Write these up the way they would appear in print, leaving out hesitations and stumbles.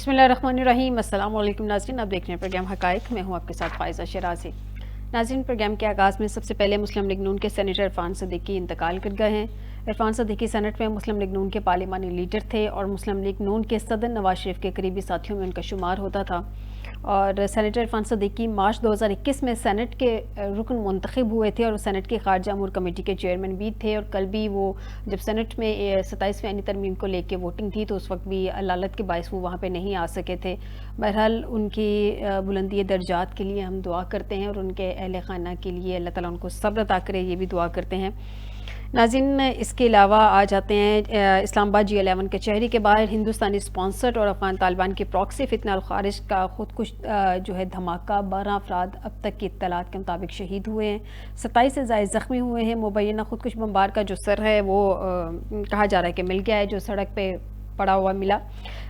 بسم اللہ الرحمن الرحیم۔ السلام علیکم ناظرین، آپ دیکھ رہے ہیں پروگرام حقائق، میں ہوں آپ کے ساتھ فائزہ شیرازی۔ ناظرین، پروگرام کے آغاز میں سب سے پہلے مسلم لیگ نون کے سینیٹر عرفان صدیقی انتقال کر گئے ہیں۔ عرفان صدیقی سینٹ میں مسلم لیگ نون کے پارلیمانی لیڈر تھے اور مسلم لیگ نون کے صدر نواز شریف کے قریبی ساتھیوں میں ان کا شمار ہوتا تھا، اور سینیٹر عرفان صدیقی مارچ 2021 میں سینٹ کے رکن منتخب ہوئے تھے اور سینٹ کی خارجہ امور کمیٹی کے چیئرمین بھی تھے، اور کل بھی وہ جب سینٹ میں 27ویں آئینی ترمیم کو لے کے ووٹنگ تھی تو اس وقت بھی علالت کے باعث وہ وہاں پہ نہیں آ سکے تھے۔ بہرحال ان کی بلندی درجات کے لیے ہم دعا کرتے ہیں اور ان کے اہل خانہ کے لیے اللہ تعالیٰ ان کو صبر عطا کرے، یہ بھی دعا کرتے ہیں۔ ناظرین، اس کے علاوہ آ جاتے ہیں اسلام آباد G11 کچہری کے باہر ہندوستانی سپانسرڈ اور افغان طالبان کی پراکسی فتنہ الخارج کا خودکش جو ہے دھماکہ، 12 افراد اب تک کی اطلاعات کے مطابق شہید ہوئے ہیں، 27 سے زائد زخمی ہوئے ہیں۔ مبینہ خودکش بمبار کا جو سر ہے وہ کہا جا رہا ہے کہ مل گیا ہے، جو سڑک پہ پڑا ہوا ملا۔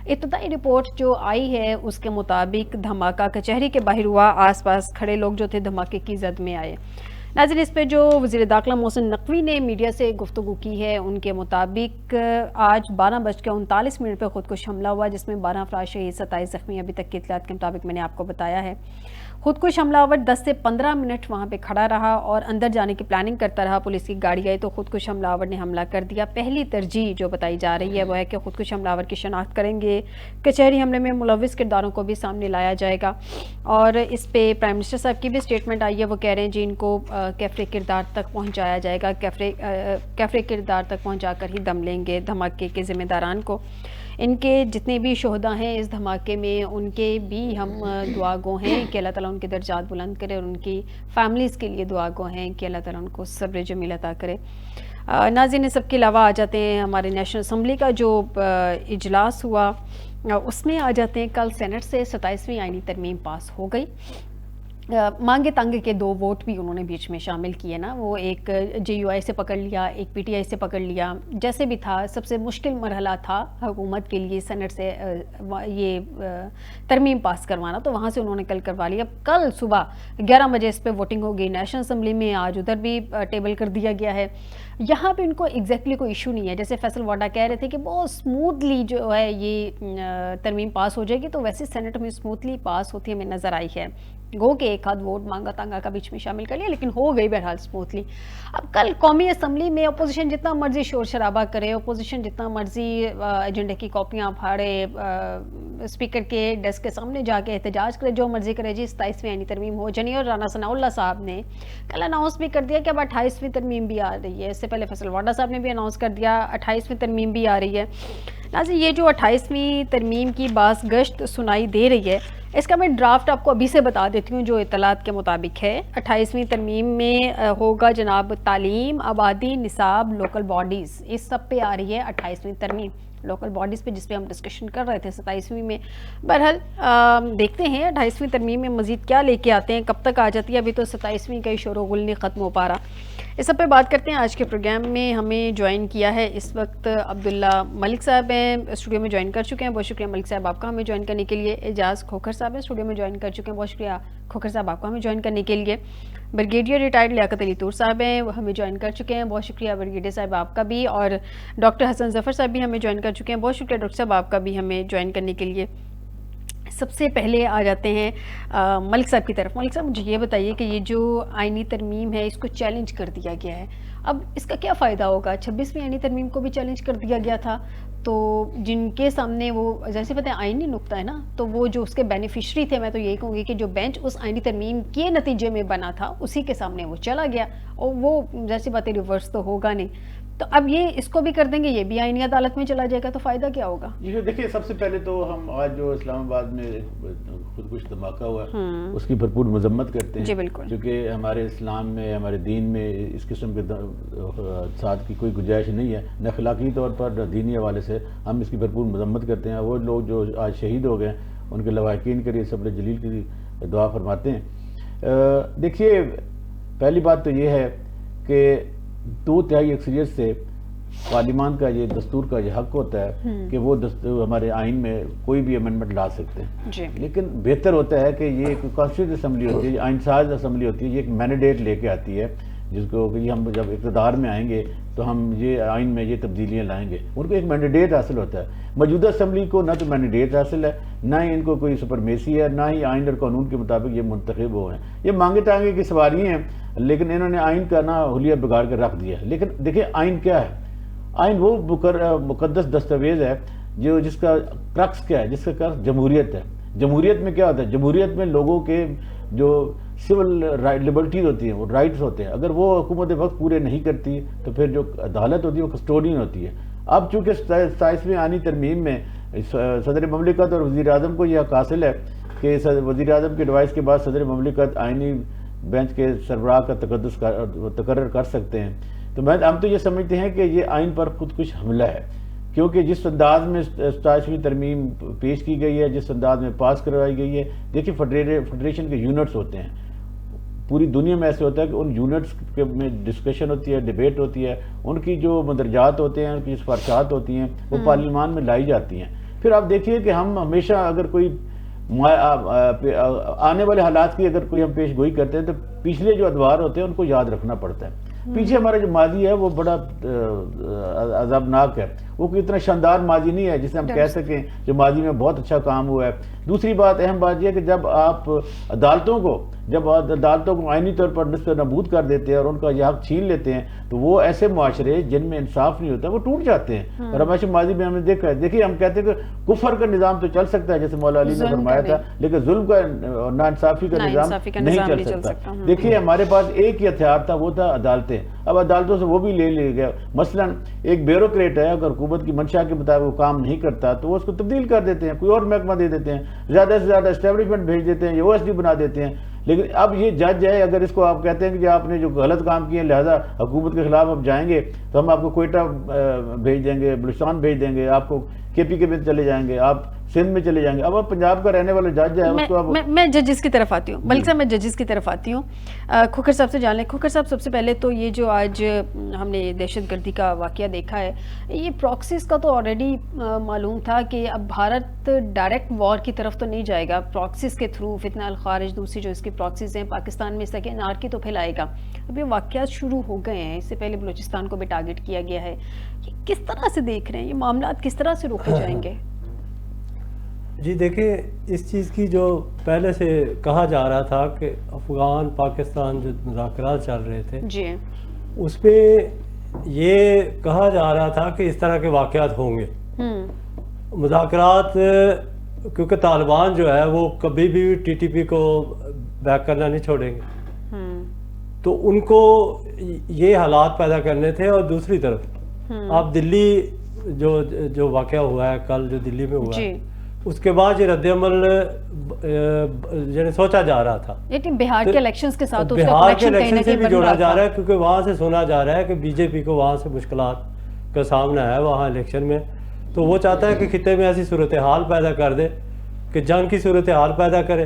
ابتدائی رپورٹ جو آئی ہے اس کے مطابق دھماکہ کچہری کے باہر ہوا، آس پاس کھڑے لوگ جو تھے دھماکے کی زد میں آئے۔ ناظرین، اس پہ جو وزیر داخلہ محسن نقوی نے میڈیا سے گفتگو کی ہے، ان کے مطابق آج 12:39 پہ خودکش حملہ ہوا جس میں 12 افراد شہید، 27 زخمی، ابھی تک کی اطلاعات کے مطابق میں نے آپ کو بتایا ہے۔ خودکش حملہ آور 10 سے 15 منٹ وہاں پہ کھڑا رہا اور اندر جانے کی پلاننگ کرتا رہا۔ پولیس کی گاڑی آئی تو خودکش حملہ آور نے حملہ کر دیا۔ پہلی ترجیح جو بتائی جا رہی ہے وہ ہے کہ خودکش حملہ آور کی شناخت کریں گے، کچہری حملے میں ملوث کرداروں کو بھی سامنے لایا جائے گا، اور اس پہ پرائم منسٹر صاحب کی بھی اسٹیٹمنٹ آئی ہے، وہ کہہ رہے ہیں جی ان کو کیفرے کردار تک پہنچایا جائے گا، کیفرے کردار تک پہنچا کر ہی دم لیں گے دھماکے کے ذمہ داران کو۔ ان کے جتنے بھی شہداء ہیں اس دھماکے میں ان کے بھی ہم دعا گو ہیں کہ اللہ تعالیٰ ان کے درجات بلند کرے، اور ان کی فیملیز کے لیے دعا گو ہیں کہ اللہ تعالیٰ ان کو صبر جمیل عطا کرے۔ ناظرین، سب کے علاوہ آ جاتے ہیں ہمارے نیشنل اسمبلی کا جو اجلاس ہوا، اس میں آ جاتے ہیں کل سینٹ سے 27ویں آئینی ترمیم پاس ہو گئی۔ مانگے تانگے کے 2 ووٹ بھی انہوں نے بیچ میں شامل کیے نا، وہ ایک JUI سے پکڑ لیا، ایک PTI سے پکڑ لیا، جیسے بھی تھا سب سے مشکل مرحلہ تھا حکومت کے لیے سینٹ سے یہ ترمیم پاس کروانا، تو وہاں سے انہوں نے کل کروا لیا۔ کل صبح 11 بجے اس پہ ووٹنگ ہوگی نیشنل اسمبلی میں، آج ادھر بھی ٹیبل کر دیا گیا ہے۔ یہاں پہ ان کو ایگزیکٹلی کوئی ایشو نہیں ہے، جیسے فیصل واڈا کہہ رہے تھے کہ بہت سموتھلی جو ہے یہ ترمیم پاس ہو جائے گی، تو ویسے سینٹ میں سموتھلی پاس ہوتی ہمیں نظر آئی ہے، گو کہ ایک آدھ ووٹ مانگا تانگا کا بیچ میں شامل کر لیا، لیکن ہو گئی بہرحال سموتھلی۔ اب کل قومی اسمبلی میں اپوزیشن جتنا مرضی شور شرابہ کرے، اپوزیشن جتنا مرضی ایجنڈے کی کاپیاں پھاڑے، اسپیکر کے ڈیسک کے سامنے جا کے احتجاج کرے، جو مرضی کرے، جی 27ویں آئینی ترمیم ہو جانی، اور رانا ثناء اللہ صاحب نے کل اناؤنس بھی کر دیا کہ اب 28ویں ترمیم بھی آ رہی ہے۔ اس سے پہلے فیصل واڈا صاحب نے بھی اناؤنس کر دیا 28ویں ترمیم بھی آ رہی ہے۔ ناظرین، یہ جو 28ویں ترمیم کی باز گشت سنائی دے رہی ہے، اس کا میں ڈرافٹ آپ کو ابھی سے بتا دیتی ہوں جو اطلاعات کے مطابق ہے۔ 28ویں ترمیم میں ہوگا جناب تعلیم، آبادی، نصاب، لوکل باڈیز، اس سب پہ آ رہی ہے 28ویں ترمیم، لوکل باڈیز پہ جس پہ ہم ڈسکشن کر رہے تھے 27ویں میں۔ بہرحال دیکھتے ہیں 28ویں ترمیم میں مزید کیا لے کے آتے ہیں، کب تک آ جاتی ہے، ابھی تو 27ویں کا ہی شور و غل نہیں ختم ہو پا رہا۔ اس سب پہ بات کرتے ہیں۔ آج کے پروگرام میں ہمیں جوائن کیا ہے اس وقت عبداللہ ملک صاحب ہیں، اسٹوڈیو میں جوائن کر چکے ہیں، بہت شکریہ ملک صاحب آپ کا ہمیں جوائن کرنے کے لیے۔ اعجاز کھوکھر صاحب ہیں، اسٹوڈیو میں جوائن کر چکے ہیں، بہت شکریہ کھوکھر صاحب آپ کا ہمیں جوائن کرنے کے لیے۔ بریگیڈیئر ریٹائرڈ لیاقت علی طور صاحب ہیں، وہ ہمیں جوائن کر چکے ہیں، بہت شکریہ بریگیڈیئر صاحب آپ کا بھی، اور ڈاکٹر حسن ظفر صاحب بھی ہمیں جوائن کر چکے ہیں، بہت شکریہ ڈاکٹر صاحب آپ کا بھی ہمیں جوائن کرنے کے لیے۔ سب سے پہلے آ جاتے ہیں ملک صاحب کی طرف۔ ملک صاحب مجھے یہ بتائیے کہ یہ جو آئینی ترمیم ہے اس کو چیلنج کر دیا گیا ہے، اب اس کا کیا فائدہ ہوگا؟ 26ویں آئینی ترمیم کو بھی چیلنج کر دیا گیا تھا، تو جن کے سامنے وہ جیسے پتہ ہے آئینی نقطہ ہے نا، تو وہ جو اس کے بینیفیشری تھے، میں تو یہی کہوں گی کہ جو بینچ اس آئینی ترمیم کے نتیجے میں بنا تھا اسی کے سامنے وہ چلا گیا، اور وہ جیسی باتیں ریورس تو ہوگا نہیں، تو اب یہ اس کو بھی کر دیں گے، یہ بھی آئینی عدالت میں چلا جائے گا، تو فائدہ کیا ہوگا؟ یہ دیکھیے، سب سے پہلے تو ہم آج جو اسلام آباد میں خودکش دھماکہ ہوا اس کی بھرپور مذمت کرتے ہیں، جی بالکل، کیونکہ ہمارے اسلام میں، ہمارے دین میں اس قسم کے حادثات کی کوئی گنجائش نہیں ہے، نہ اخلاقی طور پر نہ دینی حوالے سے ہم اس کی بھرپور مذمت کرتے ہیں۔ وہ لوگ جو آج شہید ہو گئے ان کے لواحقین کے لیے صبر جلیل کی دعا فرماتے ہیں۔ دیکھیے، پہلی بات تو یہ ہے کہ 2/3 اکثریت سے پارلیمان کا یہ دستور کا یہ حق ہوتا ہے کہ وہ ہمارے آئین میں کوئی بھی امینڈمنٹ لا سکتے ہیں، لیکن بہتر ہوتا ہے کہ یہ ایک کانسٹیٹیوشن اسمبلی ہوتی ہے، آئین ساز اسمبلی ہوتی ہے، یہ ایک مینڈیٹ لے کے آتی ہے جس کو کہ ہم جب اقتدار میں آئیں گے تو ہم یہ آئین میں یہ تبدیلیاں لائیں گے. ان کو ایک مینڈیٹ حاصل ہوتا ہے. موجودہ اسمبلی کو نہ تو مینڈیٹ حاصل ہے، نہ ہی ان کو کوئی سپرمیسی ہے، نہ ہی آئین اور قانون کے مطابق یہ منتخب ہوئے ہیں. یہ مانگے ٹانگے کی سواری ہیں، لیکن انہوں نے آئین کا نا حلیہ بگاڑ کر رکھ دیا ہے. لیکن دیکھیں آئین کیا ہے؟ آئین وہ مقدس دستاویز ہے جس کا کرکس کیا ہے، جس کا کرکس جمہوریت ہے. جمہوریت میں کیا ہوتا ہے؟ جمہوریت میں لوگوں کے جو سول لبرٹیز ہوتی ہیں، وہ رائٹس ہوتے ہیں، اگر وہ حکومت وقت پورے نہیں کرتی تو پھر جو عدالت ہوتی ہے وہ کسٹوڈین ہوتی ہے. اب چونکہ 27ویں آئینی ترمیم میں صدر مملکت اور وزیر اعظم کو یہ حق حاصل ہے کہ وزیر اعظم کے ایڈوائس کے بعد صدر مملکت آئینی بینچ کے سربراہ کا تقرر کر سکتے ہیں. تو ہم تو یہ سمجھتے ہیں کہ یہ آئین پر خود کچھ حملہ ہے، کیونکہ جس انداز میں 27ویں ترمیم پیش کی گئی ہے، جس انداز میں پاس کروائی گئی ہے. دیکھیں فیڈریشن کے یونٹس ہوتے ہیں، پوری دنیا میں ایسے ہوتا ہے کہ ان یونٹس میں ڈسکشن ہوتی ہے، ڈیبیٹ ہوتی ہے، ان کی جو مندرجات ہوتے ہیں، ان کی سفارشات ہوتی ہیں، وہ پارلیمان میں لائی جاتی ہیں. پھر آپ دیکھیے کہ ہم ہمیشہ اگر کوئی آنے والے حالات کی اگر کوئی ہم پیش گوئی کرتے ہیں تو پچھلے جو ادوار ہوتے ہیں ان کو یاد رکھنا پڑتا ہے. پیچھے ہمارا جو ماضی ہے وہ بڑا عذابناک ہے، وہ کوئی اتنا شاندار ماضی نہیں ہے جسے ہم کہہ سکیں جو ماضی میں بہت اچھا کام ہوا ہے. دوسری بات، اہم بات یہ ہے کہ جب آپ عدالتوں کو آئینی طور پر نصف نابود کر دیتے ہیں اور ان کا یہ حق چھین لیتے ہیں تو وہ ایسے معاشرے جن میں انصاف نہیں ہوتا وہ ٹوٹ جاتے ہیں. اور ہمیشہ ماضی میں ہم نے دیکھا ہے. دیکھیے ہم کہتے ہیں کہ کفر کا نظام تو چل سکتا ہے جیسے مولا علی نے فرمایا تھا، لیکن ظلم کا ناانصافی کا نظام نہیں چل سکتا. دیکھیے ہمارے پاس ایک ہی ہتھیار تھا، وہ تھا عدالتیں. اب عدالتوں سے وہ بھی لے لیا گیا. مثلا ایک بیوروکریٹ ہے، اگر حکومت کی منشا کے مطابق وہ کام نہیں کرتا تو وہ اس کو تبدیل کر دیتے ہیں، کوئی اور محکمہ دے دیتے ہیں، زیادہ سے زیادہ اسٹیبلشمنٹ بھیج دیتے ہیں، یہ OSD بنا دیتے ہیں. لیکن اب یہ جج ہے، اگر اس کو آپ کہتے ہیں کہ آپ نے جو غلط کام کیے لہذا حکومت کے خلاف آپ جائیں گے تو ہم آپ کو کوئٹہ بھیج دیں گے، بلوچستان بھیج دیں گے، آپ کو KPK میں چلے جائیں گے، آپ سندھ میں چلے جائیں گے. اب پنجاب کا رہنے والا جج ہے، اس کو اب میں ججز کی طرف آتی ہوں، بلکہ صاحب میں ججز کی طرف آتی ہوں. کھوکھر صاحب سے جان لیں. کھوکھر صاحب، سب سے پہلے تو یہ جو آج ہم نے دہشت گردی کا واقعہ دیکھا ہے، یہ پراکسیز کا تو آلریڈی معلوم تھا کہ اب بھارت ڈائریکٹ وار کی طرف تو نہیں جائے گا، پراکسیز کے تھرو فتنہ الخارج دوسری جو اس کی پراکسیز ہیں پاکستان میں سیکنڈ آرکی تو پھیلائے گا. اب یہ واقعات شروع ہو گئے ہیں، اس سے پہلے بلوچستان کو بھی ٹارگٹ کیا گیا ہے. یہ کس طرح سے دیکھ رہے ہیں، یہ معاملات کس طرح سے روکے جائیں گے؟ جی دیکھیں، اس چیز کی جو پہلے سے کہا جا رہا تھا کہ افغان پاکستان جو مذاکرات چل رہے تھے جی، اس پہ یہ کہا جا رہا تھا کہ اس طرح کے واقعات ہوں گے. مذاکرات کیونکہ طالبان جو ہے وہ کبھی بھی TTP کو بیک کرنا نہیں چھوڑیں گے، تو ان کو یہ حالات پیدا کرنے تھے. اور دوسری طرف آپ دلی جو واقعہ ہوا ہے کل، جو دلی میں ہوا ہے، اس کے بعد یہ رد عمل یعنی سوچا جا رہا تھا. بہار کے الیکشنز کے ساتھ بہار کے الیکشن سے بھی جوڑا جا رہا ہے، کیونکہ وہاں سے سنا جا رہا ہے کہ BJP کو وہاں سے مشکلات کا سامنا ہے وہاں الیکشن میں. تو وہ چاہتا ہے کہ خطے میں ایسی صورتحال پیدا کر دے کہ جنگ کی صورتحال پیدا کرے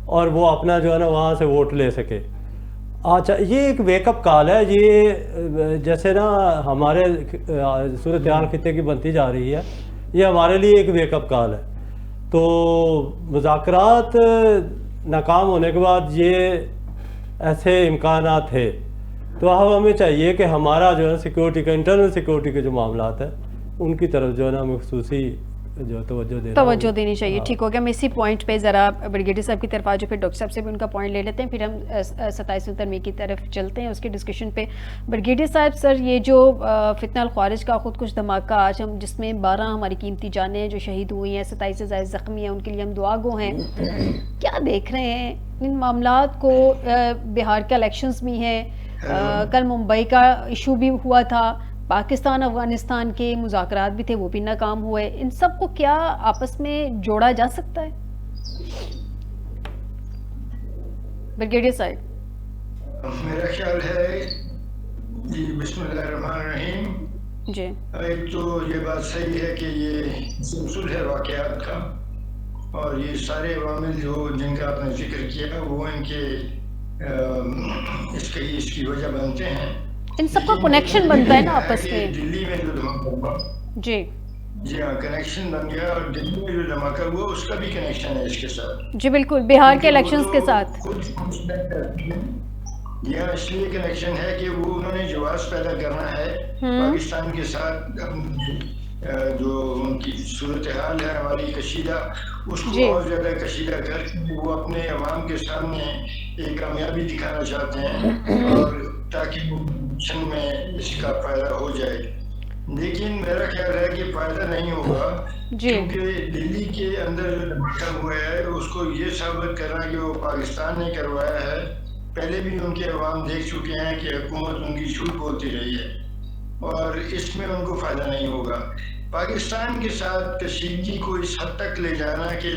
اور وہ اپنا جو ہے نا وہاں سے ووٹ لے سکے. اچھا، یہ ایک ویک اپ کال ہے. یہ جیسے نا ہمارے صورتحال خطے کی بنتی جا رہی ہے، یہ ہمارے لیے ایک ویک اپ کال ہے. تو مذاکرات ناکام ہونے کے بعد یہ ایسے امکانات تھے، تو اب ہمیں چاہیے کہ ہمارا جو ہے سیکورٹی کا، انٹرنل سیکورٹی کے جو معاملات ہیں ان کی طرف جو ہے نا ہمیں خصوصی جو توجہ دینی چاہیے. ٹھیک ہو گیا. میں اسی پوائنٹ پہ ذرا بریگیڈیئر صاحب کی طرف آ جاؤ، پھر ڈاکٹر صاحب سے بھی ان کا پوائنٹ لے لیتے ہیں، پھر ہم 27ویں ترمیم کی طرف چلتے ہیں اس کی ڈسکشن پہ. بریگیڈیئر صاحب، سر یہ جو فتنہ الخوارج کا خود کچھ دھماکہ آج ہم جس میں 12 ہماری قیمتی جانیں جو شہید ہوئی ہیں، 27 سے زائد زخمی ہیں، ان کے لیے ہم دعا گو ہیں. کیا دیکھ رہے ہیں ان معاملات کو؟ بہار کے الیکشنز بھی ہیں، کل ممبئی کا ایشو بھی ہوا تھا، پاکستان افغانستان کے مذاکرات بھی تھے، وہ بھی ناکام ہوئے. ان سب کو کیا آپس میں جوڑا جا سکتا ہے؟ بریگیڈیئر صاحب. میرا خیال ہے جی، بسم اللہ الرحمن الرحیم. جی، ایک تو یہ بات صحیح ہے کہ یہ سلسلہ ہے واقعات کا، اور یہ سارے عوامل جو جن کا آپ نے ذکر کیا وہ ان کے اس کی وجہ بنتے ہیں. ان سب کا کنیکشن بنتا ہے نا آپس میں. دلی میں جو دھماکہ ہوا، جی ہاں، کنیکشن بن گیا. اور دلی میں جو دھماکہ ہوا اس کا بھی کنیکشن ہے اس کے ساتھ. جی بالکل، بہار کے الیکشنز کے ساتھ. یہاں اس لیے کنیکشن ہے کہ وہ انہوں نے جواز پیدا کرنا ہے پاکستان کے ساتھ، جو ان کی صورتحال ہے ہماری کشیدہ، اس کو اور زیادہ کشیدہ کر کے وہ اپنے عوام کے سامنے ایک کامیابی دکھانا چاہتے ہیں، اور تاکہ وہ مشن میں اس کا فائدہ ہو جائے. لیکن میرا خیال ہے کہ فائدہ نہیں ہوگا، کیونکہ دلی کے اندر جو دھماکہ ہوا ہے اس کو یہ ثابت کرنا کہ وہ پاکستان نے کروایا ہے. پہلے بھی ان کے عوام دیکھ چکے ہیں کہ حکومت ان کی جھوٹ بولتی رہی ہے، اور اس میں ان کو فائدہ نہیں ہوگا. پاکستان کے ساتھ کشیدگی کو اس حد تک لے جانا کہ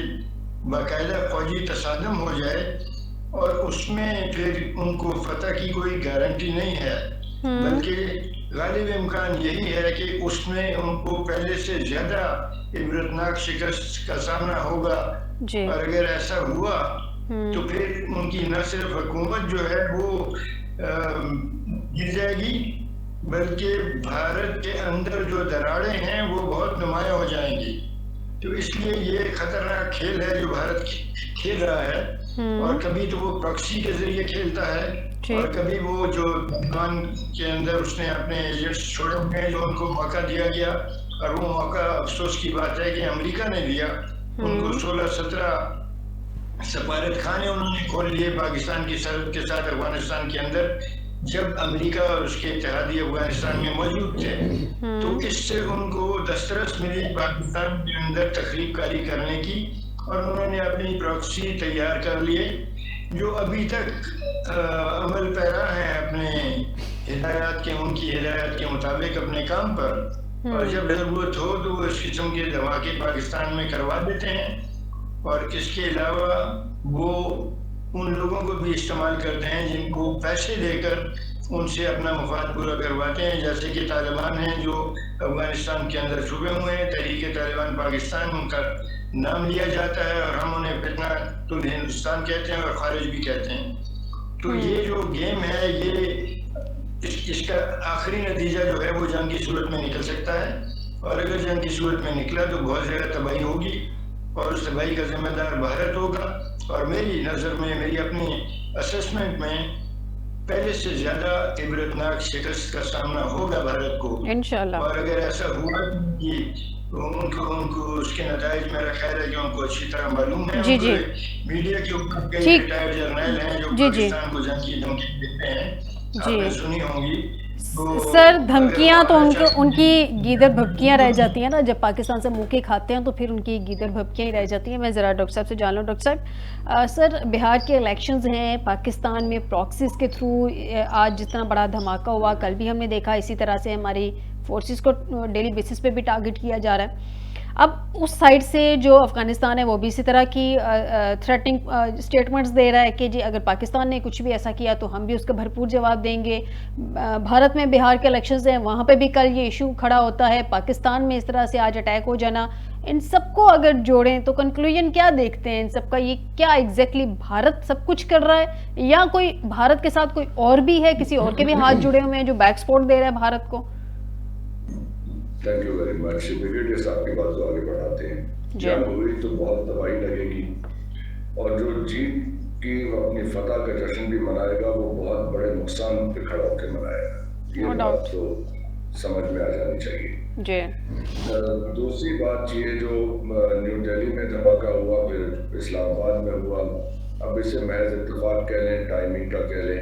باقاعدہ فوجی تصادم ہو جائے، اور اس میں پھر ان کو فتح کی کوئی گارنٹی نہیں ہے، بلکہ غالب امکان یہی ہے کہ اس میں ان کو پہلے سے زیادہ عبرتناک شکست کا سامنا ہوگا. اور اگر ایسا ہوا تو پھر ان کی نہ صرف حکومت جو ہے وہ گر جائے گی، بلکہ بھارت کے اندر جو دراڑیں ہیں وہ بہت نمایاں ہو جائیں گی. تو اس لیے یہ خطرناک کھیل ہے جو بھارت کھیل رہا ہے، اور کبھی تو وہ پراکسی کے ذریعے کھیلتا ہے، اور کبھی وہ جو افغان کے اندر اس نے اپنے ایجنٹس چھوڑے ہوئے ہیں جو ان کو موقع دیا گیا، اور وہ موقع افسوس کی بات ہے کہ امریکہ نے دیا. ان کو 16-17 سفارت خانے انہوں نے کھول لیے پاکستان کی سرحد کے ساتھ افغانستان کے اندر، جب امریکہ اور اس کے اتحادی افغانستان میں موجود تھے. تو اس سے ان کو دسترس ملی پاکستان کے اندر تخریب کاری کرنے کی، اور انہوں نے اپنی پراکسی تیار کر لیے جو ابھی تک عمل پیرا ہیں اپنے ہدایات کے، ان کی ہدایات کے مطابق اپنے کام پر. اور جب ضرورت ہو تو وہ اس قسم کے دھماکے پاکستان میں کروا دیتے ہیں، اور اس کے علاوہ وہ ان لوگوں کو بھی استعمال کرتے ہیں جن کو پیسے دے کر ان سے اپنا مفاد پورا کرواتے ہیں، جیسے کہ طالبان ہیں جو افغانستان کے اندر چھپے ہوئے ہیں. تحریک طالبان پاکستان ان کا نام لیا جاتا ہے، اور ہم انہیں فتنہ ہندوستان کہتے ہیں اور خارج بھی کہتے ہیں. تو یہ جو گیم ہے، یہ اس کا آخری نتیجہ جو ہے وہ جنگ کی صورت میں نکل سکتا ہے، اور اگر جنگ کی صورت میں نکلا تو بہت زیادہ تباہی ہوگی، اور اس تباہی کا ذمہ دار بھارت ہوگا. اور میری نظر میں، میری اپنی اسسمنٹ میں، پہلے سے زیادہ عبرتناک شکست کا سامنا ہوگا بھارت کو انشاءاللہ. اور اگر ایسا ہوا کہ ان کو اس کے نتائج، میرا خیال ہے کہ ان کو اچھی طرح معلوم ہے. میڈیا کے اوپر کئی ریٹائرڈ جرنیل ہیں جو پاکستان کو جنگ کی دھمکی دیتے ہیں، آپ نے سنی ہوں گی. سر دھمکیاں تو ان کی گیدر بھبکیاں رہ جاتی ہیں نا، جب پاکستان سے منہ کے کھاتے ہیں تو پھر ان کی گیدر بھبکیاں ہی رہ جاتی ہیں. میں ذرا ڈاکٹر صاحب سے جان لوں. ڈاکٹر صاحب، سر بہار کے الیکشنز ہیں، پاکستان میں پراکسیز کے تھرو آج جتنا بڑا دھماکہ ہوا، کل بھی ہم نے دیکھا اسی طرح سے ہماری فورسز کو ڈیلی بیسس پہ بھی ٹارگٹ کیا جا رہا ہے. اب اس سائڈ سے جو افغانستان ہے وہ بھی اسی طرح کی تھریٹنگ اسٹیٹمنٹس دے رہا ہے کہ جی اگر پاکستان نے کچھ بھی ایسا کیا تو ہم بھی اس کا بھرپور جواب دیں گے. بھارت میں بہار کے الیکشنز ہیں، وہاں پہ بھی کل یہ ایشو کھڑا ہوتا ہے. پاکستان میں اس طرح سے آج اٹیک ہو جانا، ان سب کو اگر جوڑیں تو کنکلوژن کیا دیکھتے ہیں ان سب کا؟ یہ کیا ایگزیکٹلی بھارت سب کچھ کر رہا ہے، یا کوئی بھارت کے ساتھ کوئی اور بھی ہے، کسی اور کے بھی ہاتھ جڑے ہوئے ہیں جو بیک سپورٹ دے رہا ہے بھارت کو؟ Thank you very much. Brigadier صاحب کی بات کو آگے بڑھاتے ہیں. جنگ ہوئی تو بہت تباہی لگے گی، اور جو جیت کی اپنی فتح کا جشن بھی منائے گا وہ بہت بڑے نقصان پہ کھڑا ہو کے منائے گا. یہ بات تو سمجھ میں آ جانی چاہیے. دوسری بات یہ جو نیو دہلی میں دھماکہ ہوا، پھر اسلام آباد میں ہوا، اب اسے محض اتفاق کہہ لیں، ٹائمنگ کا کہہ لیں.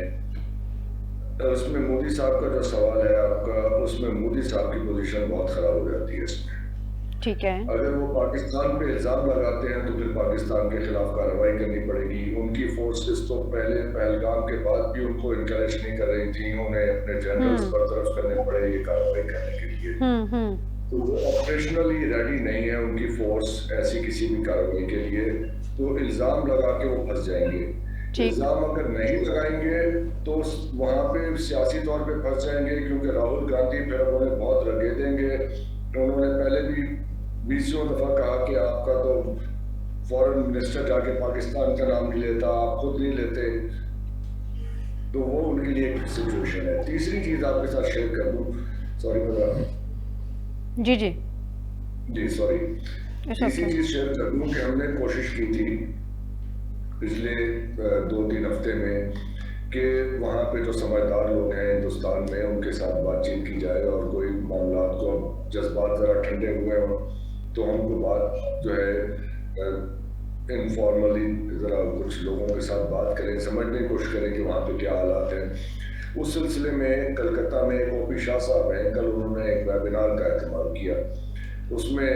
اس میں مودی صاحب کا جو سوال ہے آپ کا، اس میں مودی صاحب کی پوزیشن بہت خراب ہو جاتی ہے. اس میں ٹھیک ہے، اگر وہ پاکستان پہ الزام لگاتے ہیں تو پھر پاکستان کے خلاف کارروائی کرنی پڑے گی. ان کی فورسز تو پہلے پہلگام کے بعد بھی ان کو انکریج نہیں کر رہی تھیں، انہیں اپنے جنرلز برطرف کرنے پڑے یہ کارروائی کرنے کے لیے. تو وہ آپریشنلی ریڈی نہیں ہے ان کی فورس ایسی کسی بھی کارروائی کے لیے. تو الزام لگا کے وہ پھنس جائیں گے. الزام اگر نہیں لگائیں گے تو وہاں پہ سیاسی طور پہ پھنس جائیں گے، کیونکہ راہل گاندھی پھر انہیں بہت رگے دیں گے. انہوں نے پہلے بھی 20 دفعہ کہا کہ آپ کا تو فورن منسٹر جا کے پاکستان کا نام نہیں لیتا، آپ خود نہیں لیتے. تو وہ ان کے لیے ایک سچویشن ہے. تیسری چیز آپ کے ساتھ شیئر کر دوں. سوری بتا جی سوری. تیسری چیز شیئر کر دوں کہ ہم نے کوشش کی تھی پچھلے 2-3 ہفتے میں کہ وہاں پہ جو سمجھدار لوگ ہیں ہندوستان میں ان کے ساتھ بات چیت کی جائے، اور کوئی معاملات کو جذبات ذرا ٹھنڈے ہوئے ہوں تو ہم کو بات جو ہے انفارملی ذرا کچھ لوگوں کے ساتھ بات کریں، سمجھنے کی کوشش کریں کہ وہاں پہ کیا حالات ہیں۔ اس سلسلے میں کلکتہ میں ایک او پی شاہ صاحب ہیں، کل انہوں نے ایک ویبینار کا اہتمام کیا، اس میں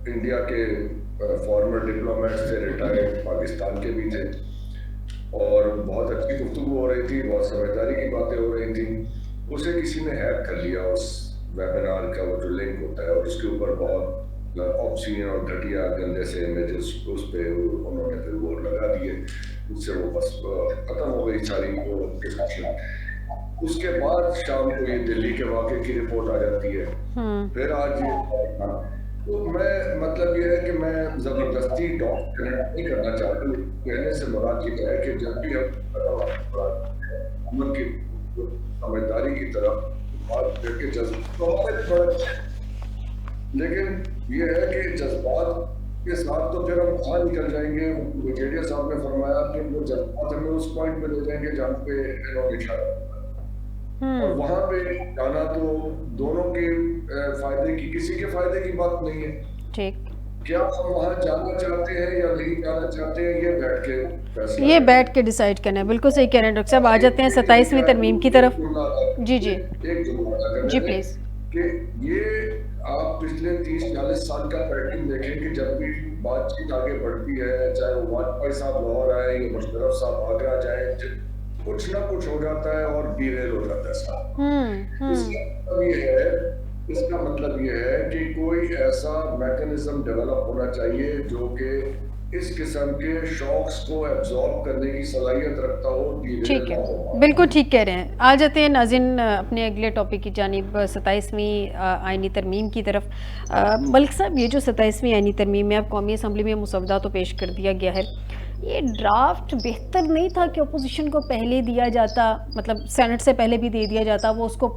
انڈیا کے فارمر ڈپلومیٹس تھے، ریٹائرڈ پاکستان کے بھی تھے، اور بہت اچھی گفتگو ہو رہی تھی، بہت سمجھداری کی باتیں ہو رہی تھیں۔ اسے کسی نے ہیک کر لیا، اس ویبینار کا وہ جو لنک ہوتا ہے، اور اس کے اوپر بہت آبسین اور گھٹیا گندے سے امیجز اس پہ انہوں نے پھر وہ لگا دیے، اس سے وہ بس ختم ہو گئی ساری وہ ڈسکشن۔ اس کے بعد شام کو یہ دلی کے واقعے کی رپورٹ آ جاتی ہے، پھر آج یہ، تو میں مطلب یہ ہے کہ میں زبردستی ڈاکٹریٹ نہیں کرنا چاہتا، کہنے سے مراد یہ ہے کہ جب بھی ہم کی سمجھداری کی طرف بات کر کے جذبات، لیکن یہ ہے کہ جذبات کے ساتھ تو پھر ہم باہر نکل جائیں گے۔ وزیر صاحب نے فرمایا کہ وہ جذبات ہمیں اس پوائنٹ پہ لے جائیں گے جہاں پہ انہوں نے اشارہ کیا، اور وہاں پہ جانا تو دونوں کے فائدے کی، کسی کے فائدے کی بات نہیں ہے۔ ٹھیک، کیا ہم وہاں جانا چاہتے ہیں یا نہیں جانا چاہتے ہیں، یہ بیٹھ کے فیصلہ، یہ بیٹھ کے ڈیسائیڈ کرنا ہے۔ بالکل صحیح کہہ رہے ہیں ڈاکٹر صاحب۔ آ جاتے ہیں 27ویں ترمیم کی طرف۔ جی جی جی پلیز۔ کہ یہ آپ پچھلے 30-40 سال کا پیٹرن دیکھیں کہ جب بھی بات چیت آگے بڑھتی ہے، چاہے وہ واجپئی صاحب لاہور آئے یا مشرف صاحب آگرہ جائیں، کچھ نہ کچھ ہو جاتا ہے اور ڈیریل ہو جاتا ہے صاحب۔ اس کا مطلب یہ ہے کہ کوئی ایسا میکنزم ڈیولپ ہونا چاہیے جو کہ اس قسم کے شوقس کو ایبزارب کرنے کی صلاحیت رکھتا ہو۔ ٹھیک ہے، بالکل ٹھیک کہہ رہے ہیں۔ آ جاتے ہیں ناظرین اپنے اگلے ٹاپک کی جانب، 27ویں آئینی ترمیم کی طرف۔ ملک صاحب، یہ جو 27ویں آئینی ترمیم میں اب قومی اسمبلی میں مسودہ تو پیش کر دیا گیا ہے، یہ ڈرافٹ بہتر نہیں تھا کہ اپوزیشن کو پہلے دیا جاتا، مطلب سینٹ سے پہلے بھی دے دیا جاتا، وہ اس کو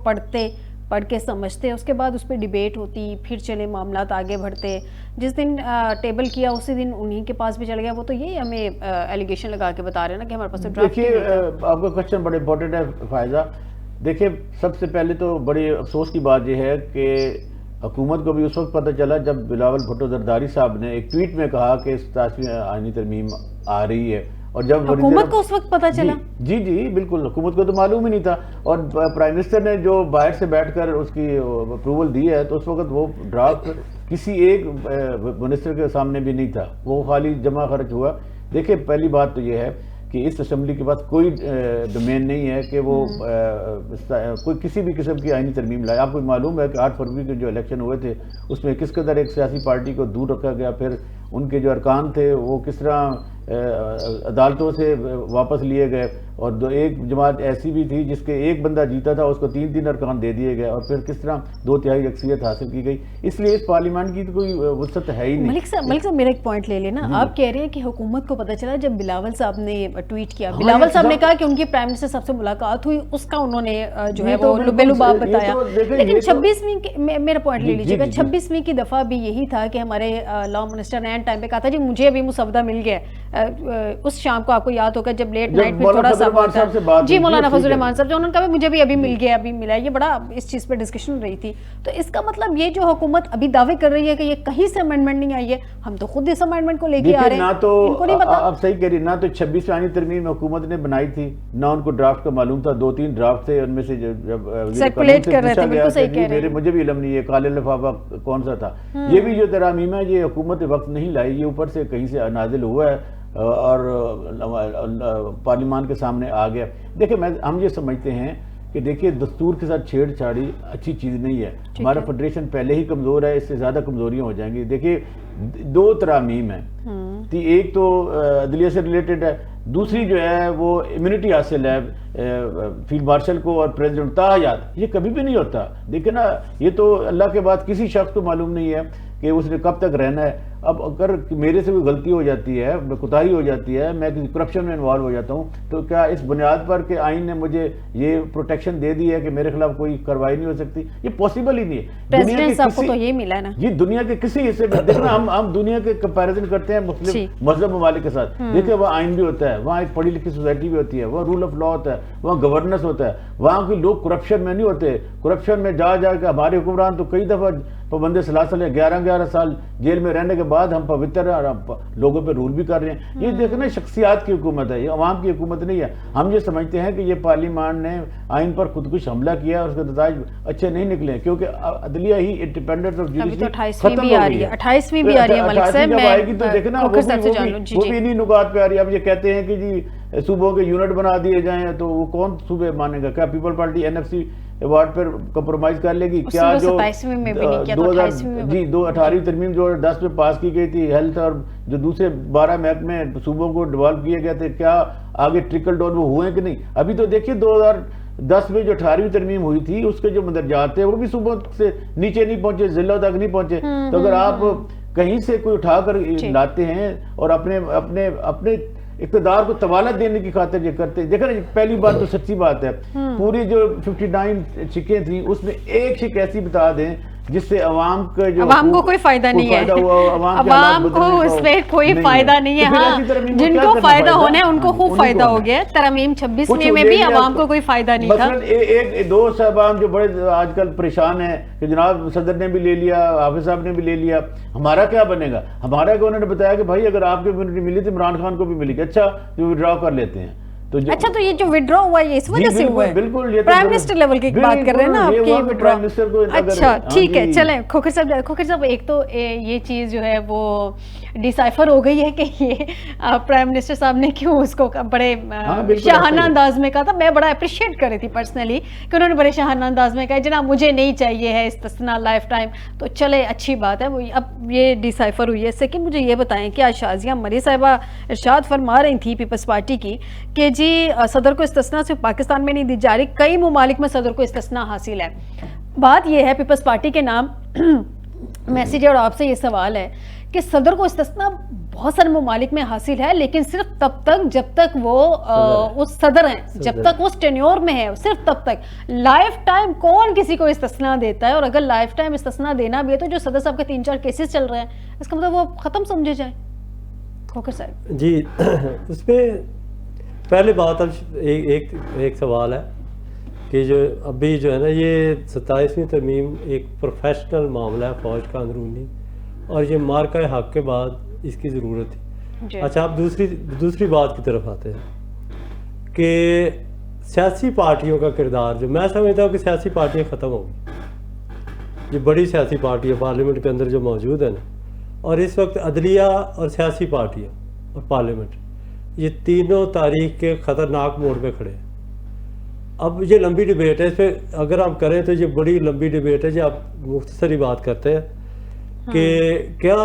پڑھ کے سمجھتے، اس کے بعد اس پہ ڈیبیٹ ہوتی، پھر چلے معاملات آگے بڑھتے۔ جس دن ٹیبل کیا اسی دن انہی کے پاس بھی چل گیا۔ وہ تو یہی ہمیں ایلیگیشن لگا کے بتا رہے ہیں نا کہ ہمارے پاس ڈرافٹ۔ دیکھیے، آپ کا کوشچن بڑا امپورٹنٹ ہے فائزہ۔ دیکھیے، سب سے پہلے تو بڑی افسوس کی بات یہ ہے کہ حکومت کو بھی اس وقت پتہ چلا جب بلاول بھٹو زرداری صاحب نے ایک ٹویٹ میں کہا کہ 27ویں آئینی ترمیم آ رہی ہے، اور جب حکومت کو اس وقت پتہ چلا؟ جی بالکل، حکومت کو تو معلوم ہی نہیں تھا، اور پرائم منسٹر نے جو باہر سے بیٹھ کر اس کی اپروول دی ہے، تو اس وقت وہ ڈرافٹ کسی ایک منسٹر کے سامنے بھی نہیں تھا، وہ خالی جمع خرچ ہوا۔ دیکھیں، پہلی بات تو یہ ہے کہ اس اسمبلی کے پاس کوئی ڈومین نہیں ہے کہ وہ کوئی کسی بھی قسم کی آئینی ترمیم لائے۔ آپ کو معلوم ہے کہ 8 فروری کے جو الیکشن ہوئے تھے اس میں کس قدر ایک سیاسی پارٹی کو دور رکھا گیا، پھر ان کے جو ارکان تھے وہ کس طرح عدالتوں سے واپس لیے گئے، اور ایک جماعت ایسی بھی تھی جس کے ایک بندہ جیتا تھا، اس کو 3 ارکان دے دیے گئے، اور پھر کس طرح 2/3 اکثریت حاصل کی گئی۔ اس لیے اس پارلیمنٹ کی تو کوئی وسعت ہے ہی نہیں۔ ملک صاحب میرا ایک پوائنٹ لے لینا، آپ کہہ رہے ہیں کہ حکومت کو پتہ چلا جب بلاول صاحب نے ٹویٹ کیا، بلاول صاحب نے کہا کہ ان کی پرائم منسٹر صاحب سے ملاقات ہوئی، اس کا انہوں نے جو ہے وہ لبے لباب بتایا۔ لیکن 26ویں، میرا پوائنٹ لے لیجیے گا، 26ویں کی دفعہ بھی یہی تھا کہ ہمارے لا منسٹر نے اینڈ ٹائم پہ کہا تھا جی مجھے ابھی مسودہ مل گیا۔ اس شام کو آپ کو یاد ہوگا جب لیٹ نائٹ پھر تھوڑا سا جی مولانا فضل الرحمان صاحب جو انہوں نے کہا مجھے بھی ابھی مل گیا، ابھی ملا، یہ بڑا اس چیز پہ ڈسکشن رہی تھی۔ تو اس کا مطلب یہ جو حکومت ابھی دعوے کر رہی ہے کہ یہ کہیں سے امینڈمنٹ نہیں آئی ہے، ہم تو خود اس امینڈمنٹ کو لے کے آ رہے ہیں، ان کو نہیں پتا۔ آپ صحیح کہہ رہی، نہ تو 26ویں آئینی ترمیم حکومت نے بنائی تھی، نہ ان کو ڈرافٹ کا معلوم تھا۔ 2-3 ڈرافٹ تھے، ان میں سے جب سرکولیٹ کر رہے تھے، بالکل صحیح کہہ رہے ہیں، مجھے بھی علم نہیں ہے کالے لفافہ کون سا تھا۔ یہ بھی جو ترامیم ہے یہ حکومت وقت نہیں لائی، یہ اوپر سے کہیں سے نازل ہوا ہے اور پارلیمان کے سامنے آ گیا۔ دیکھیں، ہم یہ سمجھتے ہیں کہ دیکھیے دستور کے ساتھ چھیڑ چھاڑی اچھی چیز نہیں ہے۔ ہمارا فیڈریشن پہلے ہی کمزور ہے، اس سے زیادہ کمزوریاں ہو جائیں گی۔ دیکھیے 2 ترامیم ہیں، ایک تو عدلیہ سے ریلیٹڈ ہے، دوسری جو ہے وہ امیونٹی حاصل ہے فیلڈ مارشل کو اور پریزیڈنٹ تاحیات۔ یہ کبھی بھی نہیں ہوتا، دیکھیں نا، یہ تو اللہ کے بعد کسی شخص کو معلوم نہیں ہے کہ اس نے کب تک رہنا ہے، اب اگر میرے سے کوئی غلطی ہو جاتی ہے, کوتاہی ہو جاتی ہے, میں کسی کرپشن میں انوالو ہو جاتا ہوں, تو کیا اس بنیاد پر کہ آئین نے مجھے یہ پروٹیکشن دے دی ہے کہ میرے خلاف کوئی کارروائی نہیں ہو سکتی؟ یہ پاسبل ہی نہیں ہے. پریزیڈنٹ صاحب کو تو یہ ملا ہے نا جی, دنیا کے کسی حصے میں دیکھنا, ہم دنیا کے کمپیریزن کرتے ہیں مسلم ممالک کے ساتھ, دیکھیں وہاں آئین بھی ہوتا ہے, وہاں ایک پڑھی لکھی سوسائٹی بھی ہوتی ہے, وہاں رول آف لا ہوتا ہے, وہاں گورننس ہوتا ہے, وہاں کے لوگ کرپشن میں نہیں ہوتے. کرپشن میں جا کے ہمارے حکمران تو کئی دفعہ پابند سلاسل 11 سال جیل میں رہنے کے بعد ہم پوتر لوگوں پہ رول بھی کر رہے ہیں. یہ دیکھنا شخصیات کی حکومت ہے, یہ عوام کی حکومت نہیں ہے. ہم یہ سمجھتے ہیں کہ یہ پارلیمان نے آئین پر خودکش حملہ کیا اور اس کے نتائج اچھے نہیں نکلے, کیونکہ عدلیہ ہی انڈیپینڈنس آف جوڈیشری ختم ہو گئی ہے. 28ویں بھی آ رہی ہے ملک صاحب, میں آئے گی تو دیکھنا وہ بھی انہی نکات پہ آ رہی ہے. اب یہ کہتے ہیں کہ جی صوبوں کے یونٹ بنا دیے جائیں, تو وہ کون صوبے مانے گا؟ کیا پیپل پارٹی NFC ایوارڈ پر کمپرومائز کر لے گی کیا؟ جو 18ویں ترمیم جو 2010 میں پاس کی گئی تھی, ہیلتھ اور جو دوسرے 12 محکمے صوبوں کو ڈیولپ کیے گئے تھے, کیا آگے ٹرکل ڈاؤن وہ ہوئے کہ نہیں؟ ابھی تو دیکھیے 2010 میں جو 18ویں ترمیم ہوئی تھی اس کے جو مدرجات تھے وہ بھی صوبوں سے نیچے نہیں پہنچے, ضلعوں تک نہیں پہنچے. تو اگر آپ کہیں سے کوئی اٹھا کر لاتے ہیں اور اپنے اقتدار کو طوالت دینے کی خاطر یہ کرتے ہیں, دیکھیں پہلی بات تو سچی بات ہے, پوری جو 59 شکیں تھیں اس میں ایک شک ایسی بتا دیں جس سے عوام کا جو عوام کو کوئی فائدہ نہیں ہے, عوام کو اس میں کوئی فائدہ نہیں ہے. ہاں, جن کو فائدہ ہونا ہے ان کو خوب فائدہ ہو گیا. ترمیم 26 میں بھی عوام کو کوئی فائدہ نہیں تھا. ایک دو صاحبان جو بڑے آج کل پریشان ہیں کہ جناب صدر نے بھی لے لیا, حافظ صاحب نے بھی لے لیا, ہمارا کیا بنے گا؟ ہمارا کہ انہوں نے بتایا کہ بھائی اگر آپ کو امیونٹی ملی تو عمران خان کو بھی ملی گی, اچھا جو وڈرا کر لیتے ہیں. اچھا, تو یہ جو وڈرا ہوا ہے اس وجہ سے ہوا ہے؟ بالکل, پرائم منسٹر لیول کی بات کر رہے ہیں نا آپ کی وڈرا. اچھا ٹھیک ہے, چلیں کھوکھر صاحب ایک تو یہ چیز جو ہے وہ ڈیسائفر ہو گئی ہے کہ یہ پرائم منسٹر صاحب نے کیوں اس کو بڑے شاہانہ انداز میں کہا تھا. میں بڑا اپریشیٹ کر رہی تھی پرسنلی کہ انہوں نے بڑے شاہانہ انداز میں کہا جناب مجھے نہیں چاہیے ہے استثناء لائف ٹائم. تو چلے اچھی بات ہے, اب یہ ڈیسائفر ہوئی ہے. سیکنڈ مجھے یہ بتائیں کہ آج شازیہ مری صاحبہ ارشاد فرما رہی تھی پیپلز پارٹی کی کہ جی صدر کو استثناء صرف پاکستان میں نہیں دی جا رہی, کئی ممالک میں صدر کو استثناء حاصل ہے. بات یہ ہے پیپلز پارٹی کے نام میسیج ہے اور آپ سے یہ سوال ہے کہ صدر کو استثناء بہت سارے ممالک میں حاصل ہے, لیکن صرف تب تک جب تک وہ صدر ہیں, جب تک وہ ٹینیور میں ہے, صرف تب تک. لائف ٹائم کون کسی کو استثناء دیتا ہے؟ اور اگر لائف ٹائم استثناء دینا بھی ہے تو جو صدر صاحب کے 3-4 کیسز چل رہے ہیں اس کا مطلب وہ ختم سمجھے جائیں. کھوکھر صاحب جی, اس پہ پہلے بات اب ایک سوال ہے کہ جو ابھی جو ہے نا یہ 27ویں ترمیم ایک پروفیشنل معاملہ ہے فوج کا اندرونی, اور یہ مارکہ حق کے بعد اس کی ضرورت تھی. اچھا, اب دوسری بات کی طرف آتے ہیں کہ سیاسی پارٹیوں کا کردار, جو میں سمجھتا ہوں کہ سیاسی پارٹیاں ختم ہو گئی, جو بڑی سیاسی پارٹیاں پارلیمنٹ کے اندر جو موجود ہیں نا, اور اس وقت عدلیہ اور سیاسی پارٹیاں اور پارلیمنٹ یہ تینوں تاریخ کے خطرناک موڑ پہ کھڑے ہیں. اب یہ لمبی ڈیبیٹ ہے, اس پہ اگر ہم کریں تو یہ بڑی لمبی ڈیبیٹ ہے. جو آپ مختصری بات کرتے ہیں کہ کیا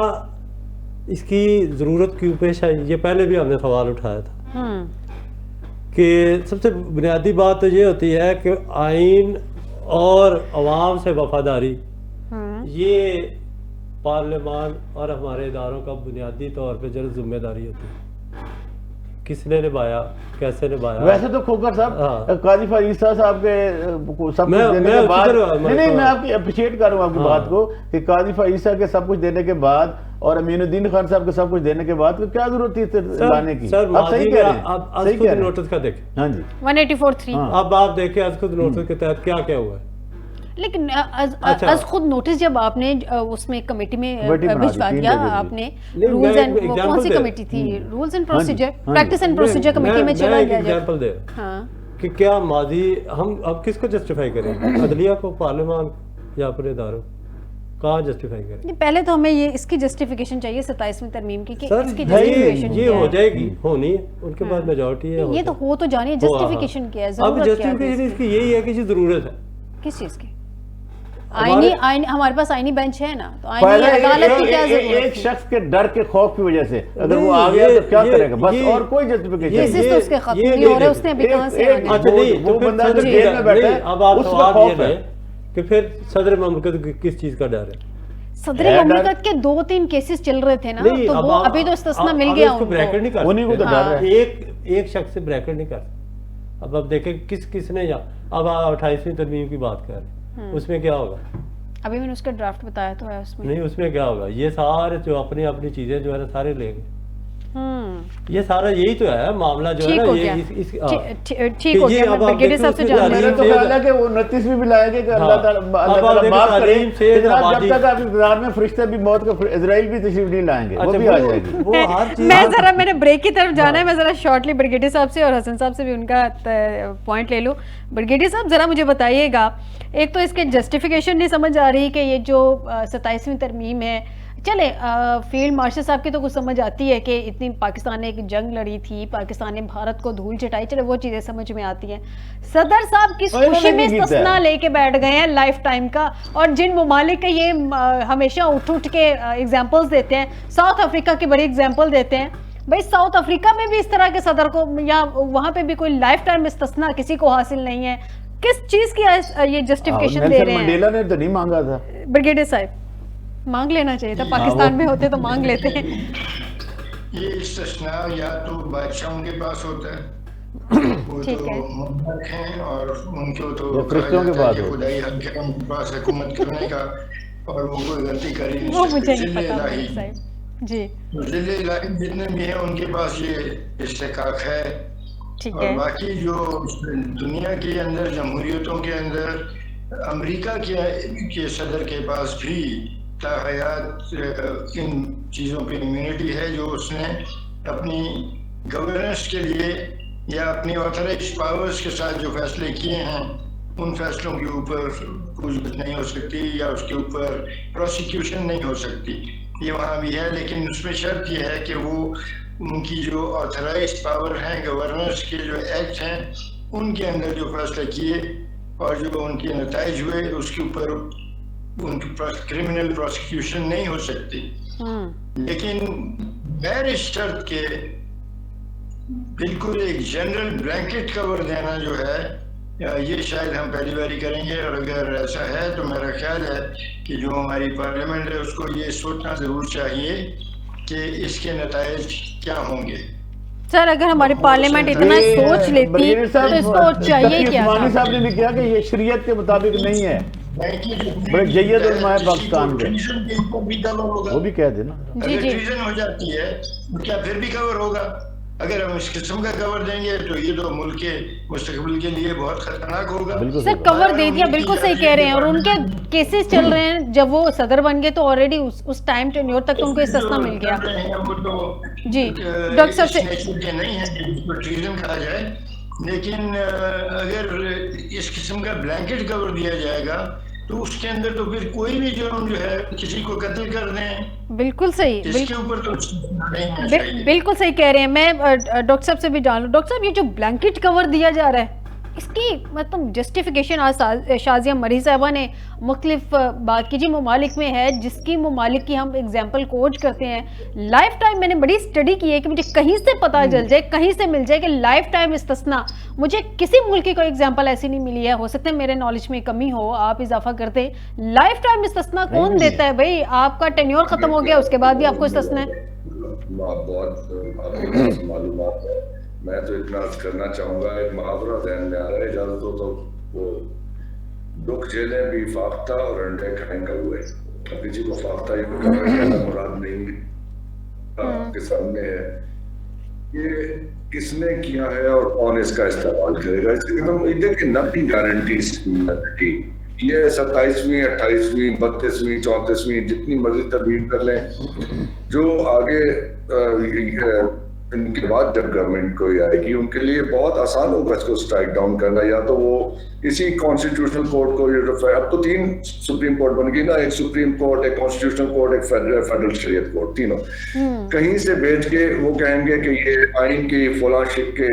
اس کی ضرورت کیوں پیش آئی, یہ پہلے بھی ہم نے سوال اٹھایا تھا کہ سب سے بنیادی بات تو یہ ہوتی ہے کہ آئین اور عوام سے وفاداری یہ پارلیمان اور ہمارے اداروں کا بنیادی طور پہ جو ذمہ داری ہوتی ہے. کس نے نبھایا, کیسے نبھایا؟ ویسے تو کھوکھر صاحب قاضی فائزہ صاحب کے سب کچھ دینے کے بعد, نہیں میں آپ کی اپریشیٹ کر رہا ہوں آپ کی بات کو کہ قاضی فائزہ کے سب کچھ دینے کے بعد اور امین الدین خان صاحب کے سب کچھ دینے کے بعد کیا ضرورت تھی لانے کی؟ آپ صحیح کہہ رہے ہیں, اب صحیح کہہ رہے ہیں. نوٹس کا دیکھیں, ہاں جی 184(3) اب آپ دیکھیں از خود نوٹس کے تحت کیا کیا ہوا ہے. لیکن از خود نوٹس جب آپ نے اس میں کمیٹی میں بھجوا دیا, آپ نے رولز اینڈ کون سی کمیٹی تھی, rules and procedure, practice and procedure committee میں چلا گیا ایگزامپل دے کہ کیا ماضی ہم اب کس کو جسٹیفائی کریں, عدلیہ کو, پارلیمان یا اپنے اداروں, کہاں جسٹیفائی کریں؟ پہلے تو ہمیں یہ اس کی جسٹیفیکیشن چاہیے 27ویں ترمیم کی کہ اس کی جسٹیفیکیشن یہ ہو جائے گی, ہونی ہے, ان کے بعد میجورٹی ہے, یہ تو ہو تو جانی ہے. جسٹیفیکیشن کیا ہے, اب جسٹیفیکیشن اس کی یہی ہے کہ یہ ضرورت ہے. کس چیز کی؟ آئینی ہمارے پاس آئینی بینچ ہے نا, تو آئینی عدالت کی کیا ضرورت ہے؟ ایک شخص کے ڈر کے خوف کی وجہ سے اگر وہ آ گیا تو کیا کرے گا, بس اور کوئی جسٹیفیکیشن نہیں. کیسز تو اس کے ختم نہیں ہو رہے, اس نے ابھی کہاں سے آگے. اچھا نہیں, وہ بندہ جو جیل میں بیٹھا ہے اب آپ سوال یہ ہے کہ پھر صدر مملکت کس چیز کا ڈر ہے؟ صدر مملکت کے 2-3 کیسز چل رہے تھے نا, نہیں، تو وہ ابھی تو استثنا مل گیا ان کو. بریکٹ نہیں کر انہیں کو تو ڈر ہے. ایک شخص سے بریکٹ نہیں کر سکتے. اب دیکھیں کس نے اب 28ویں ترمیم کی بات کر رہے ہیں, اس میں کیا ہوگا؟ ابھی میں نے اس کا ڈرافٹ بتایا تو ہے, اس میں نہیں, اس میں کیا ہوگا؟ یہ سارے جو اپنی چیزیں جو ہے نا سارے لے گئے. یہ سارا یہی تو ہے معاملہ جو ہے نا, یہ ٹھیک ہو گیا. بریگیڈیئر صاحب سے جان میرا تو خیال ہے کہ وہ 29 بھی لائے گے کہ اللہ تعالیٰ معاف کرے. جب تک آپ اقتدار میں فرشتے بھی موت کا اسرائیل بھی تشریف نہیں لائیں گے, وہ بھی آ جائے گی. میں نے بریک کی طرف جانا ہے, میں ذرا شارٹلی بریگیڈیئر صاحب سے اور حسن صاحب سے بھی ان کا پوائنٹ لے لوں. بریگیڈیئر صاحب ذرا مجھے بتائیے گا, ایک تو اس کے جسٹیفیکیشن نہیں سمجھ آ رہی کہ یہ جو 27ویں ترمیم ہے, چلے فیلڈ مارشل صاحب کی تو کچھ سمجھ آتی ہے کہ اتنی پاکستان نے ایک جنگ لڑی تھی, پاکستان نے بھارت کو دھول چٹائی, چلے وہ چیزیں سمجھ میں آتی ہیں. صدر صاحب کس خوشی میں استثنا لے کے بیٹھ گئے ہیں لائف ٹائم کا, اور جن ممالک کے یہ ہمیشہ اٹھ کے ایگزامپلز دیتے ہیں, ساؤتھ افریقہ کی بڑی ایگزامپل دیتے ہیں. بھائی ساؤتھ افریقہ میں بھی اس طرح کے صدر کو, یا وہاں پہ بھی کوئی لائف ٹائم استثنا کسی کو حاصل نہیں ہے, کس چیز کی یہ جسٹیفیکیشن دے رہے ہیں؟ منڈیلا نے تو نہیں مانگا تھا. بریگیڈیئر صاحب مانگ لینا چاہیے تھا, پاکستان میں ہوتے تو مانگ لیتے ہیں. یہ استثناء یا تو بادشاہوں کے پاس ہوتا ہے, وہ تو مملک ہیں اور ان کو تو فرشتوں کے پاس خدائی حق ہے ان کے پاس حکومت کرنے کا, اور وہ کوئی غلطی کری نہیں وہ مجھے سکتے. نہیں پتا صاحب جی, ذل الہی جتنے بھی ہیں ان کے پاس یہ استحقاق ہے. ٹھیک اور ہے. باقی جو دنیا کے اندر جمہوریتوں کے اندر امریکہ کے صدر کے پاس بھی تاحیات ان چیزوں پہ امیونٹی ہے, جو اس نے اپنی گورننس کے لیے یا اپنی آتھرائزڈ پاورز کے ساتھ جو فیصلے کیے ہیں ان فیصلوں کے اوپر کچھ نہیں ہو سکتی, یا اس کے اوپر پروسیکیوشن نہیں ہو سکتی. یہ وہاں بھی ہے, لیکن اس میں شرط یہ ہے کہ وہ ان کی جو آتھرائزڈ پاور ہیں, گورننس کے جو ایکٹ ہیں, ان کے اندر جو فیصلے کیے اور جو ان کے نتائج ہوئے, اس کے اوپر ان کی کرمنل پروسیکیوشن نہیں ہو سکتی. لیکن غیر اس شرط کے بالکل ایک جنرل بلینکٹ کور دینا جو ہے, یہ شاید ہم پہلی باری کریں گے. اور اگر ایسا ہے تو میرا خیال ہے کہ جو ہماری پارلیمنٹ ہے اس کو یہ سوچنا ضرور چاہیے کہ اس کے نتائج کیا ہوں گے. سر اگر ہماری پارلیمنٹ اتنا سوچ لیتی تو اس کو چاہیے کیا تھا؟ عثمانی صاحب نے بھی کہا کہ یہ شریعت کے مطابق نہیں ہے. بڑے جید علماء پاکستان کے, وہ بھی کہہ دینا. اگر ٹریزن ہو جاتی ہے تو کیا پھر بھی کور ہوگا؟ اگر ہم اس قسم کا کور دیں گے تو یہ تو ملک کے مستقبل کے لیے بہت خطرناک ہوگا. سر کور دے دیا, بالکل صحیح کہہ رہے ہیں. اور ان کے کیسز چل رہے ہیں, جب وہ صدر بن گئے تو آلریڈی اس ٹائم ٹینیور تک ان کو استثنا مل گیا. جی ڈاکٹر صاحب سے نہیں ہے کہ ٹریزن کہا جائے, لیکن اگر اس قسم کا بلینکٹ کور دیا جائے گا تو اس کے اندر تو پھر کوئی بھی جرم جو ہے کسی کو قتل کر دیں. بالکل صحیح, اس کے اوپر تو بالکل صحیح کہہ رہے ہیں. میں ڈاکٹر صاحب سے بھی جان لوں, ڈاکٹر صاحب یہ جو بلینکٹ کور دیا جا رہا ہے اس کی مطلب جسٹیفیکیشن آج شازیہ مری صاحبہ نے مختلف بات کی. جی ممالک میں ہے جس کی ممالک کی ہم اگزامپل کوٹ کرتے ہیں, لائف ٹائم میں نے بڑی اسٹڈی کی ہے کہ مجھے کہیں سے پتہ چل جائے, کہیں سے مل جائے کہ لائف ٹائم استثنا مجھے کسی ملک کی کوئی اگزامپل ایسی نہیں ملی ہے. ہو سکتا ہے میرے نالج میں کمی ہو, آپ اضافہ کرتے. لائف ٹائم استثنا کون دیتا ہے بھائی؟ آپ کا ٹینیور ختم ہو گیا, اس کے بعد بھی آپ کو استثنا ہے. بہت معلومات ہے. میں تو اتنا کرنا چاہوں گا, ایک محاورہ ذہن میں آ رہا ہے, اجازت ہو تو وہ دکھ جھیلیں بھی فاختہ اور انڈے کھائیں کبوئے. کسی کو فاختہ یہ مراد نہیں آپ کے سامنے ہے. یہ کس نے کیا ہے اور کون اس کا استعمال کرے گا, اس کی ایک دیکھیں نبی گارنٹیز تھی. یہ 27ویں 28ویں 32ویں 34ویں جتنی مرضی تبدیل کر لیں, جو آگے ان کے بعد جب گورنمنٹ کوئی آئے گی ان کے لیے بہت آسان ہوگا اس کو اسٹرائک ڈاؤن کرنا. یا تو وہ اسی کانسٹیٹیوشنل کورٹ کو, اب تو 3 سپریم کورٹ بن گئی نا, ایک سپریم کورٹ, ایک کانسٹیٹیوشنل کورٹ, ایک فیڈرل شریعت کورٹ, تینوں کہیں سے بھیج کے وہ کہیں گے کہ یہ آئین کی فلاں شک کے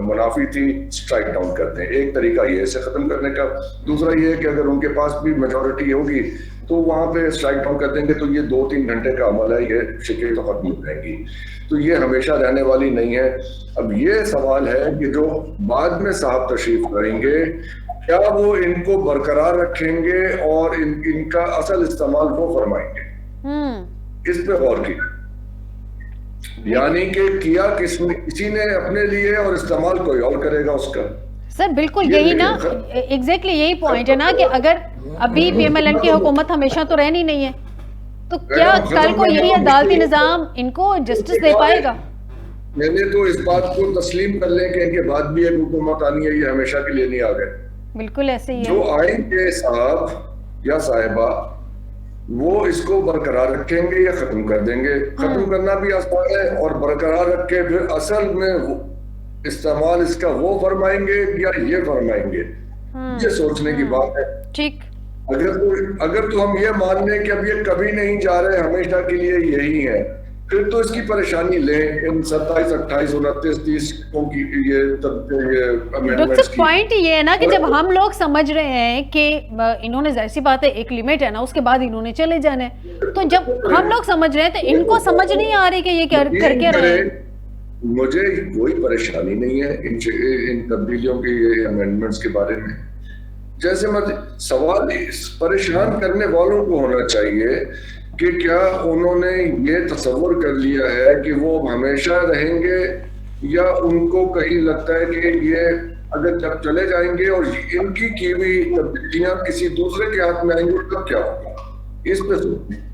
منافی تھی, اسٹرائک ڈاؤن کرتے ہیں. ایک طریقہ یہ اسے ختم کرنے کا. دوسرا یہ کہ اگر ان کے پاس بھی میجورٹی ہوگی تو وہاں پہ اسٹرائک ڈاؤن کر دیں گے, تو یہ 2-3 گھنٹے کا عمل ہے, یہ شکیں تو ختم ہو جائیں گی. تو یہ ہمیشہ رہنے والی نہیں ہے. اب یہ سوال ہے کہ جو بعد میں صاحب تشریف لائیں گے کیا وہ ان کو برقرار رکھیں گے اور ان کا اصل استعمال وہ فرمائیں گے؟ اس پہ غور کی، یعنی کہ کیا کسی نے اپنے لیے اور استعمال کوئی اور کرے گا اس کا۔ سر بالکل یہی نا، ایگزیکٹلی یہی پوائنٹ ہے نا کہ اگر ابھی پی ایم ایل این کی حکومت ہمیشہ تو رہنی نہیں ہے، تو کیا کل کو یہی عدالتی نظام ان کو جسٹس دے پائے گا؟ میں نے تو اس بات کو تسلیم کر لیں کہ ان کے بعد بھی ایک حکومت آنی ہے، یہ ہمیشہ کے لیے نہیں آ گئے۔ بالکل ایسے ہی ہے، جو آئیں گے صاحب یا صاحبہ وہ اس کو برقرار رکھیں گے یا ختم کر دیں گے۔ ختم کرنا بھی آسان ہے اور برقرار رکھ کے پھر اصل میں استعمال اس کا وہ فرمائیں گے یا یہ فرمائیں گے، یہ سوچنے کی بات ہے۔ ٹھیک، اگر تو ہم یہ مان لیں کہ اب یہ کبھی نہیں جا رہے، ہمیشہ کے لیے یہی ہے، پھر تو اس کی پریشانی لیں ان 27 28 29 30 کی ڈاکٹر صاحب پوائنٹ یہ ہے نا کہ جب ہم لوگ سمجھ رہے ہیں کہ انہوں نے ظاہر سی بات ہے ایک لیمٹ ہے نا، اس کے بعد انہوں نے چلے جانا ہے، تو جب ہم لوگ سمجھ رہے ہیں تو ان کو سمجھ نہیں آ رہی کہ یہ کر کے رہے ہیں۔ مجھے کوئی پریشانی نہیں ہے ان تبدیلیوں کے امینڈمنٹس کے بارے میں، جیسے سوال پریشان کرنے والوں کو ہونا چاہیے کہ کیا انہوں نے یہ تصور کر لیا ہے کہ وہ ہمیشہ رہیں گے، یا ان کو کہیں لگتا ہے کہ یہ اگر جب چلے جائیں گے اور ان کی ہوئی تبدیلیاں کسی دوسرے کے ہاتھ میں آئیں گے تب کیا ہوگا، اس پہ سوچیں۔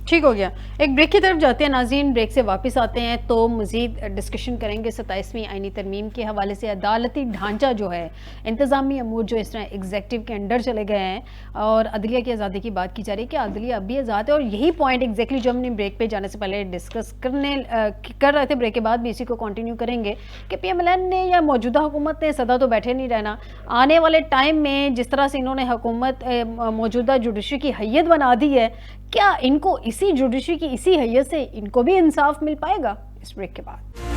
ٹھیک ہو گیا، ایک بریک کی طرف جاتے ہیں ناظرین، بریک سے واپس آتے ہیں تو مزید ڈسکشن کریں گے 27ویں آئینی ترمیم کے حوالے سے۔ عدالتی ڈھانچہ جو ہے، انتظامی امور جو اس طرح ایگزیکٹو کے انڈر چلے گئے ہیں اور عدلیہ کی آزادی کی بات کی جا رہی ہے کہ عدلیہ اب بھی آزاد ہے، اور یہی پوائنٹ ایگزیکٹلی جو ہم نے بریک پہ جانے سے پہلے ڈسکس کر رہے تھے، بریک کے بعد بھی اسی کو کنٹینیو کریں گے کہ پی ایم ایل این نے یا موجودہ حکومت نے سدا تو بیٹھے نہیں رہنا، آنے والے ٹائم میں جس طرح سے انہوں نے حکومت موجودہ جوڈیشری کی حیت بنا دی ہے، کیا ان کو اسی جوڈیشری کی اسی حیثیت سے ان کو بھی انصاف مل پائے گا؟ اس بریک کے بعد